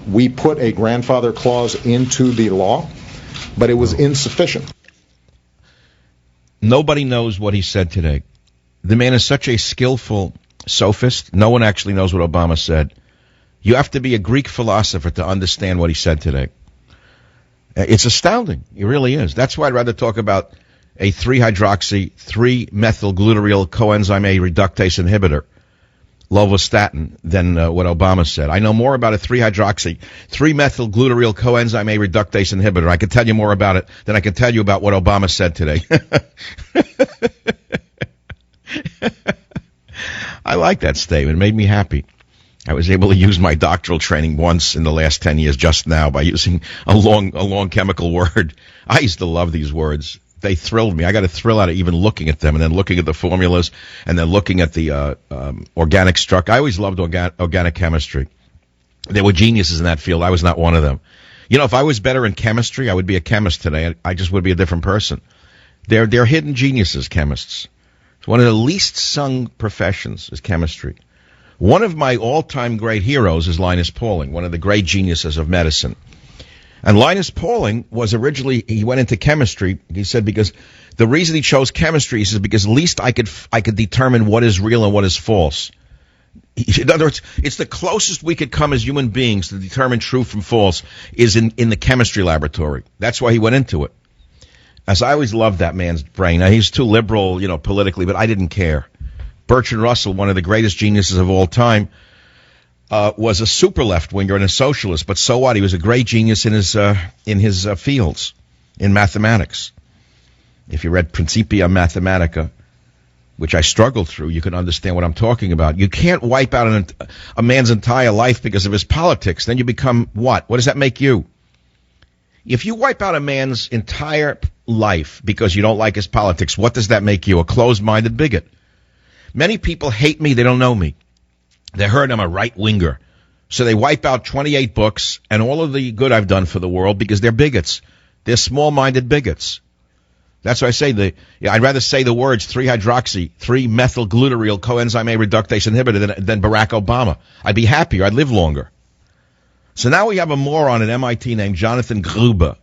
We put a grandfather clause into the law, but it was insufficient. Nobody knows what he said today. The man is such a skillful sophist. No one actually knows what Obama said. You have to be a Greek philosopher to understand what he said today. It's astounding. It really is. That's why I'd rather talk about a 3-hydroxy, 3-methylglutarate coenzyme A reductase inhibitor, Statin, than what Obama said. I know more about a 3-hydroxy, 3-methylglutarate coenzyme A reductase inhibitor. I can tell you more about it than I can tell you about what Obama said today. I like that statement. It made me happy. I was able to use my doctoral training once in the last 10 years just now by using a long chemical word. I used to love these words. They thrilled me. I got a thrill out of even looking at them and then looking at the formulas and then looking at the organic structure. I always loved organic chemistry. There were geniuses in that field. I was not one of them. You know, if I was better in chemistry, I would be a chemist today. I just would be a different person. They're hidden geniuses, chemists. It's one of the least sung professions is chemistry. One of my all-time great heroes is Linus Pauling, one of the great geniuses of medicine. And Linus Pauling was originally, he went into chemistry, he said, because the reason he chose chemistry, he says, because at least I could determine what is real and what is false. In other words, it's the closest we could come as human beings to determine true from false is in the chemistry laboratory. That's why he went into it. As I always loved that man's brain. Now, he's too liberal, politically, but I didn't care. Bertrand Russell, one of the greatest geniuses of all time, was a super left-winger and a socialist, but so what? He was a great genius in his fields, in mathematics. If you read Principia Mathematica, which I struggled through, you can understand what I'm talking about. You can't wipe out a man's entire life because of his politics. Then you become what? What does that make you? If you wipe out a man's entire life because you don't like his politics, what does that make you? A closed-minded bigot. Many people hate me. They don't know me. They heard I'm a right-winger. So they wipe out 28 books and all of the good I've done for the world because they're bigots. They're small-minded bigots. That's why I say I'd rather say the words 3-hydroxy, 3-methylglutarate coenzyme A reductase inhibitor than Barack Obama. I'd be happier. I'd live longer. So now we have a moron at MIT named Jonathan Gruber.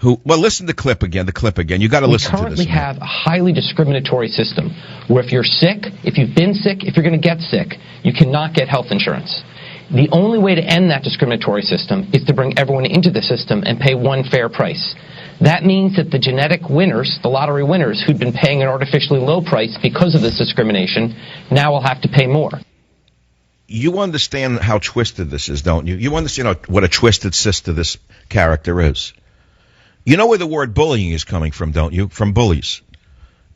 Listen to the clip again. You got to listen to this. We currently have a highly discriminatory system where if you're sick, if you've been sick, if you're going to get sick, you cannot get health insurance. The only way to end that discriminatory system is to bring everyone into the system and pay one fair price. That means that the genetic winners, the lottery winners, who'd been paying an artificially low price because of this discrimination, now will have to pay more. You understand how twisted this is, don't you? You understand what a twisted sister this character is. You know where the word bullying is coming from, don't you? From bullies.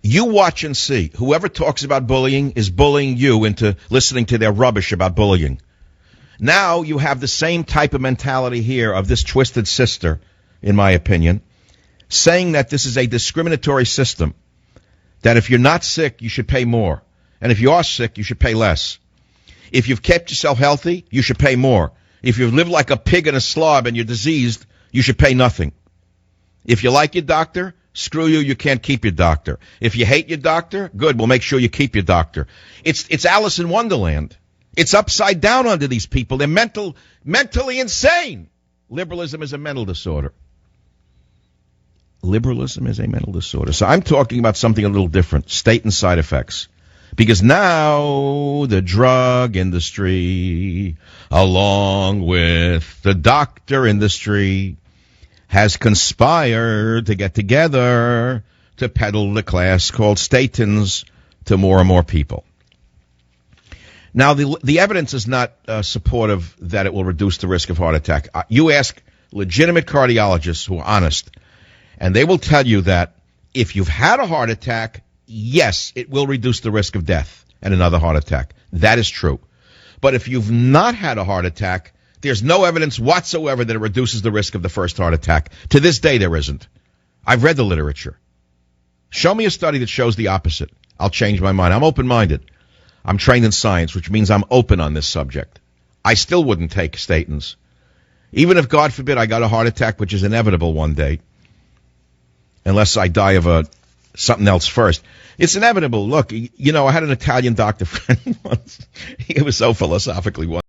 You watch and see. Whoever talks about bullying is bullying you into listening to their rubbish about bullying. Now you have the same type of mentality here of this twisted sister, in my opinion, saying that this is a discriminatory system, that if you're not sick, you should pay more. And if you are sick, you should pay less. If you've kept yourself healthy, you should pay more. If you've lived like a pig in a slob and you're diseased, you should pay nothing. If you like your doctor, screw you, you can't keep your doctor. If you hate your doctor, good, we'll make sure you keep your doctor. It's Alice in Wonderland. It's upside down under these people. They're mentally insane. Liberalism is a mental disorder. Liberalism is a mental disorder. So I'm talking about something a little different, Statin side effects. Because now the drug industry, along with the doctor industry, has conspired to get together to peddle the class called statins to more and more people. Now, the evidence is not supportive that it will reduce the risk of heart attack. You ask legitimate cardiologists who are honest, and they will tell you that if you've had a heart attack, yes, it will reduce the risk of death and another heart attack. That is true. But if you've not had a heart attack, there's no evidence whatsoever that it reduces the risk of the first heart attack. To this day, there isn't. I've read the literature. Show me a study that shows the opposite. I'll change my mind. I'm open-minded. I'm trained in science, which means I'm open on this subject. I still wouldn't take statins. Even if, God forbid, I got a heart attack, which is inevitable one day, unless I die of something else first. It's inevitable. Look, I had an Italian doctor friend once. He was so philosophically wonderful.